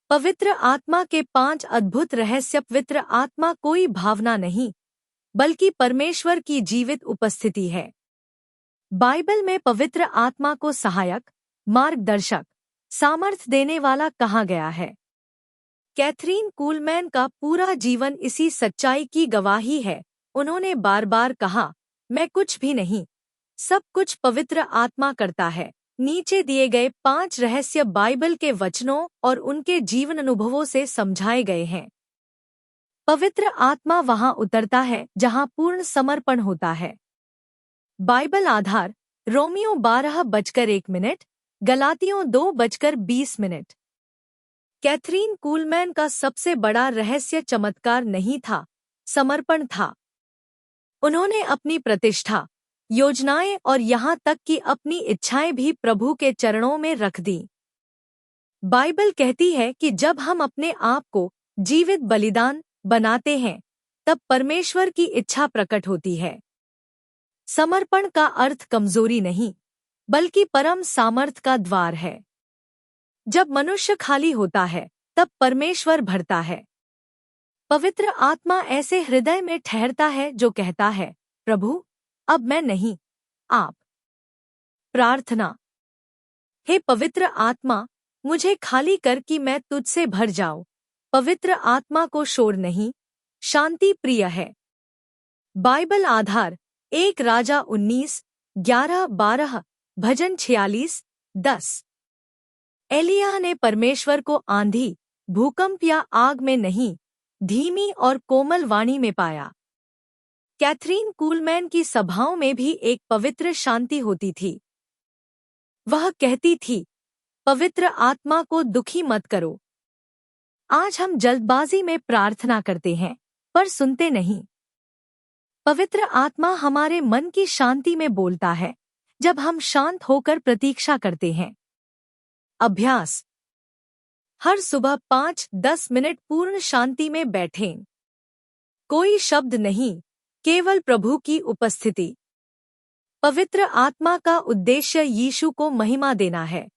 पवित्र आत्मा के 5 अद्भुत रहस्य। पवित्र आत्मा कोई भावना नहीं, बल्कि परमेश्वर की जीवित उपस्थिति है। बाइबल में पवित्र आत्मा को सहायक, मार्गदर्शक, सामर्थ्य देने वाला कहा गया है। कैथरीन कूलमैन का पूरा जीवन इसी सच्चाई की गवाही है। उन्होंने बार बार कहा, मैं कुछ भी नहीं, सब कुछ पवित्र आत्मा करता है। नीचे दिए गए 5 रहस्य बाइबल के वचनों और उनके जीवन अनुभवों से समझाए गए हैं। पवित्र आत्मा वहां उतरता है जहां पूर्ण समर्पण होता है। बाइबल आधार: रोमियो 12:01, गलातियों 2:20। कैथरीन कूलमैन का सबसे बड़ा रहस्य चमत्कार नहीं था, समर्पण था। उन्होंने अपनी प्रतिष्ठा, योजनाएं और यहाँ तक कि अपनी इच्छाएं भी प्रभु के चरणों में रख दी। बाइबल कहती है कि जब हम अपने आप को जीवित बलिदान बनाते हैं, तब परमेश्वर की इच्छा प्रकट होती है। समर्पण का अर्थ कमजोरी नहीं, बल्कि परम सामर्थ का द्वार है। जब मनुष्य खाली होता है, तब परमेश्वर भरता है। पवित्र आत्मा ऐसे हृदय में ठहरता है जो कहता है, प्रभु, अब मैं नहीं, आप। प्रार्थना: हे पवित्र आत्मा, मुझे खाली कर कि मैं तुझसे भर जाऊं। पवित्र आत्मा को शोर नहीं, शांति प्रिय है। बाइबल आधार: 1 राजा 19:11-12, भजन 46:10। एलिय्याह ने परमेश्वर को आंधी, भूकंप या आग में नहीं, धीमी और कोमल वाणी में पाया। कैथरीन कूलमैन की सभाओं में भी एक पवित्र शांति होती थी। वह कहती थी, पवित्र आत्मा को दुखी मत करो। आज हम जल्दबाजी में प्रार्थना करते हैं, पर सुनते नहीं। पवित्र आत्मा हमारे मन की शांति में बोलता है, जब हम शांत होकर प्रतीक्षा करते हैं। अभ्यास: हर सुबह 5-10 मिनट पूर्ण शांति में बैठें। कोई शब्द नहीं, केवल प्रभु की उपस्थिति। पवित्र आत्मा का उद्देश्य यीशु को महिमा देना है।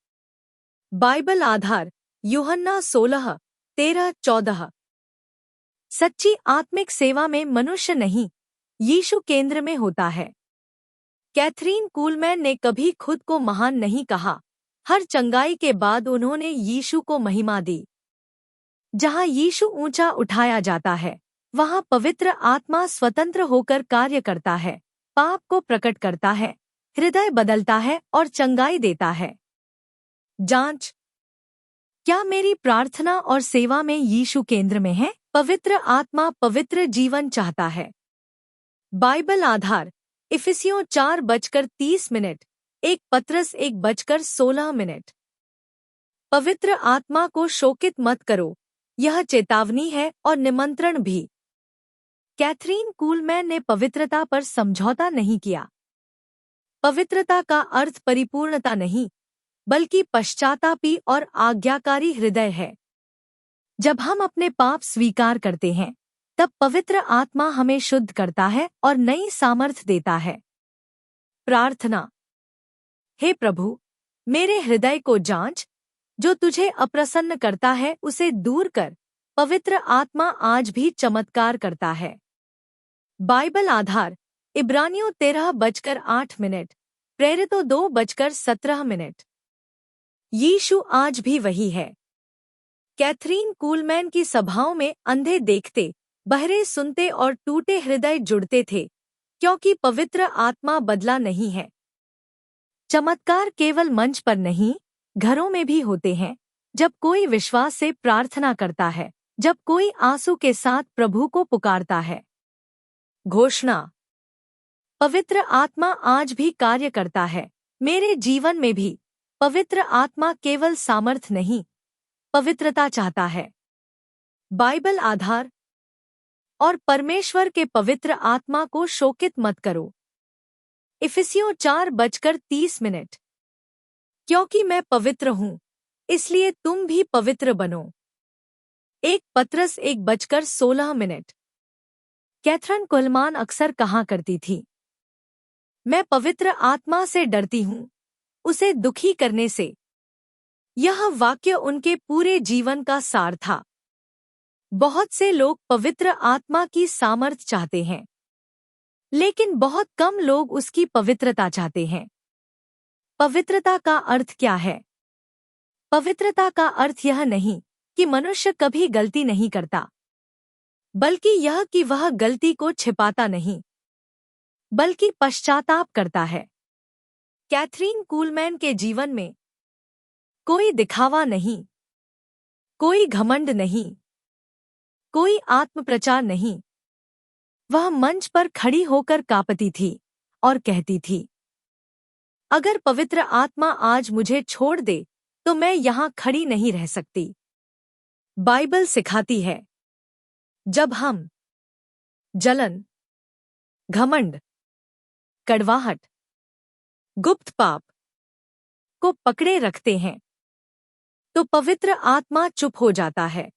बाइबल आधार: यूहन्ना 16:13-14। सच्ची आत्मिक सेवा में मनुष्य नहीं, यीशु केंद्र में होता है। कैथरीन कूलमैन ने कभी खुद को महान नहीं कहा। हर चंगाई के बाद उन्होंने यीशु को महिमा दी। जहां यीशु ऊंचा उठाया जाता है, वहां पवित्र आत्मा स्वतंत्र होकर कार्य करता है, पाप को प्रकट करता है, हृदय बदलता है और चंगाई देता है। जांच: क्या मेरी प्रार्थना और सेवा में यीशु केंद्र में है? पवित्र आत्मा पवित्र जीवन चाहता है। बाइबल आधार: इफिसियों 4:30, 1 पत्रस 1:16। पवित्र आत्मा को शोकित मत करो, यह चेतावनी है और निमंत्रण भी। कैथरीन कूलमैन ने पवित्रता पर समझौता नहीं किया। पवित्रता का अर्थ परिपूर्णता नहीं, बल्कि पश्चातापी और आज्ञाकारी हृदय है। जब हम अपने पाप स्वीकार करते हैं, तब पवित्र आत्मा हमें शुद्ध करता है और नई सामर्थ्य देता है। प्रार्थना: हे प्रभु, मेरे हृदय को जांच, जो तुझे अप्रसन्न करता है उसे दूर कर। पवित्र आत्मा आज भी चमत्कार करता है। बाइबल आधार: इब्रानियों 13:08, प्रेरितों 2:17। यीशु आज भी वही है। कैथरीन कूलमैन की सभाओं में अंधे देखते, बहरे सुनते और टूटे हृदय जुड़ते थे, क्योंकि पवित्र आत्मा बदला नहीं है। चमत्कार केवल मंच पर नहीं, घरों में भी होते हैं। जब कोई विश्वास से प्रार्थना करता है, जब कोई आंसू के साथ प्रभु को पुकारता है। घोषणा: पवित्र आत्मा आज भी कार्य करता है, मेरे जीवन में भी। पवित्र आत्मा केवल सामर्थ्य नहीं, पवित्रता चाहता है। बाइबल आधार: और परमेश्वर के पवित्र आत्मा को शोकित मत करो। इफिसियों 4:30, क्योंकि मैं पवित्र हूँ, इसलिए तुम भी पवित्र बनो। 1 पत्रस 1:16। कैथरीन कूलमैन अक्सर कहा करती थी, मैं पवित्र आत्मा से डरती हूँ, उसे दुखी करने से। यह वाक्य उनके पूरे जीवन का सार था। बहुत से लोग पवित्र आत्मा की सामर्थ चाहते हैं, लेकिन बहुत कम लोग उसकी पवित्रता चाहते हैं। पवित्रता का अर्थ क्या है? पवित्रता का अर्थ यह नहीं कि मनुष्य कभी गलती नहीं करता, बल्कि यह कि वह गलती को छिपाता नहीं, बल्कि पश्चाताप करता है। कैथरीन कूलमैन के जीवन में कोई दिखावा नहीं, कोई घमंड नहीं, कोई आत्मप्रचार नहीं। वह मंच पर खड़ी होकर कांपती थी और कहती थी, अगर पवित्र आत्मा आज मुझे छोड़ दे तो मैं यहां खड़ी नहीं रह सकती। बाइबल सिखाती है, जब हम जलन, घमंड, कड़वाहट, गुप्त पाप को पकड़े रखते हैं, तो पवित्र आत्मा चुप हो जाता है,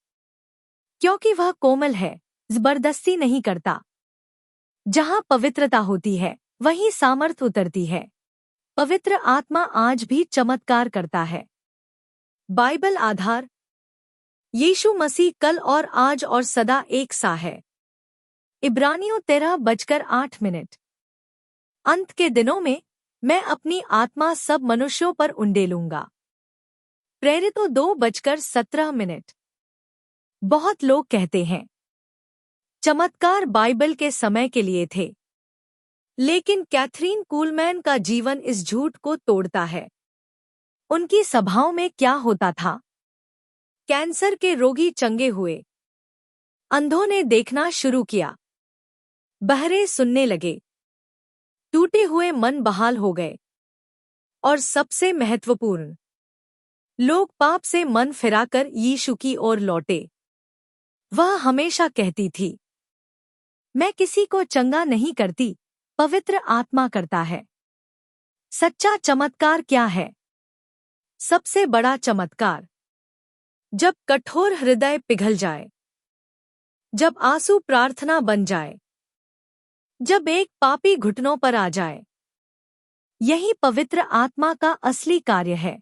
क्योंकि वह कोमल है, जबरदस्ती नहीं करता। जहां पवित्रता होती है, वहीं सामर्थ उतरती है। पवित्र आत्मा आज भी चमत्कार करता है। बाइबल आधार: यीशु मसीह कल और आज और सदा एक सा है। इब्रानियों 13:08। अंत के दिनों में मैं अपनी आत्मा सब मनुष्यों पर उंडेलूंगा। प्रेरितों 2:17। बहुत लोग कहते हैं, चमत्कार बाइबल के समय के लिए थे, लेकिन कैथरीन कूलमैन का जीवन इस झूठ को तोड़ता है। उनकी सभाओं में क्या होता था? कैंसर के रोगी चंगे हुए, अंधों ने देखना शुरू किया, बहरे सुनने लगे, टूटे हुए मन बहाल हो गए, और सबसे महत्वपूर्ण, लोग पाप से मन फिराकर यीशु की ओर लौटे। वह हमेशा कहती थी, मैं किसी को चंगा नहीं करती, पवित्र आत्मा करता है। सच्चा चमत्कार क्या है? सबसे बड़ा चमत्कार, जब कठोर हृदय पिघल जाए, जब आंसू प्रार्थना बन जाए, जब एक पापी घुटनों पर आ जाए। यही पवित्र आत्मा का असली कार्य है।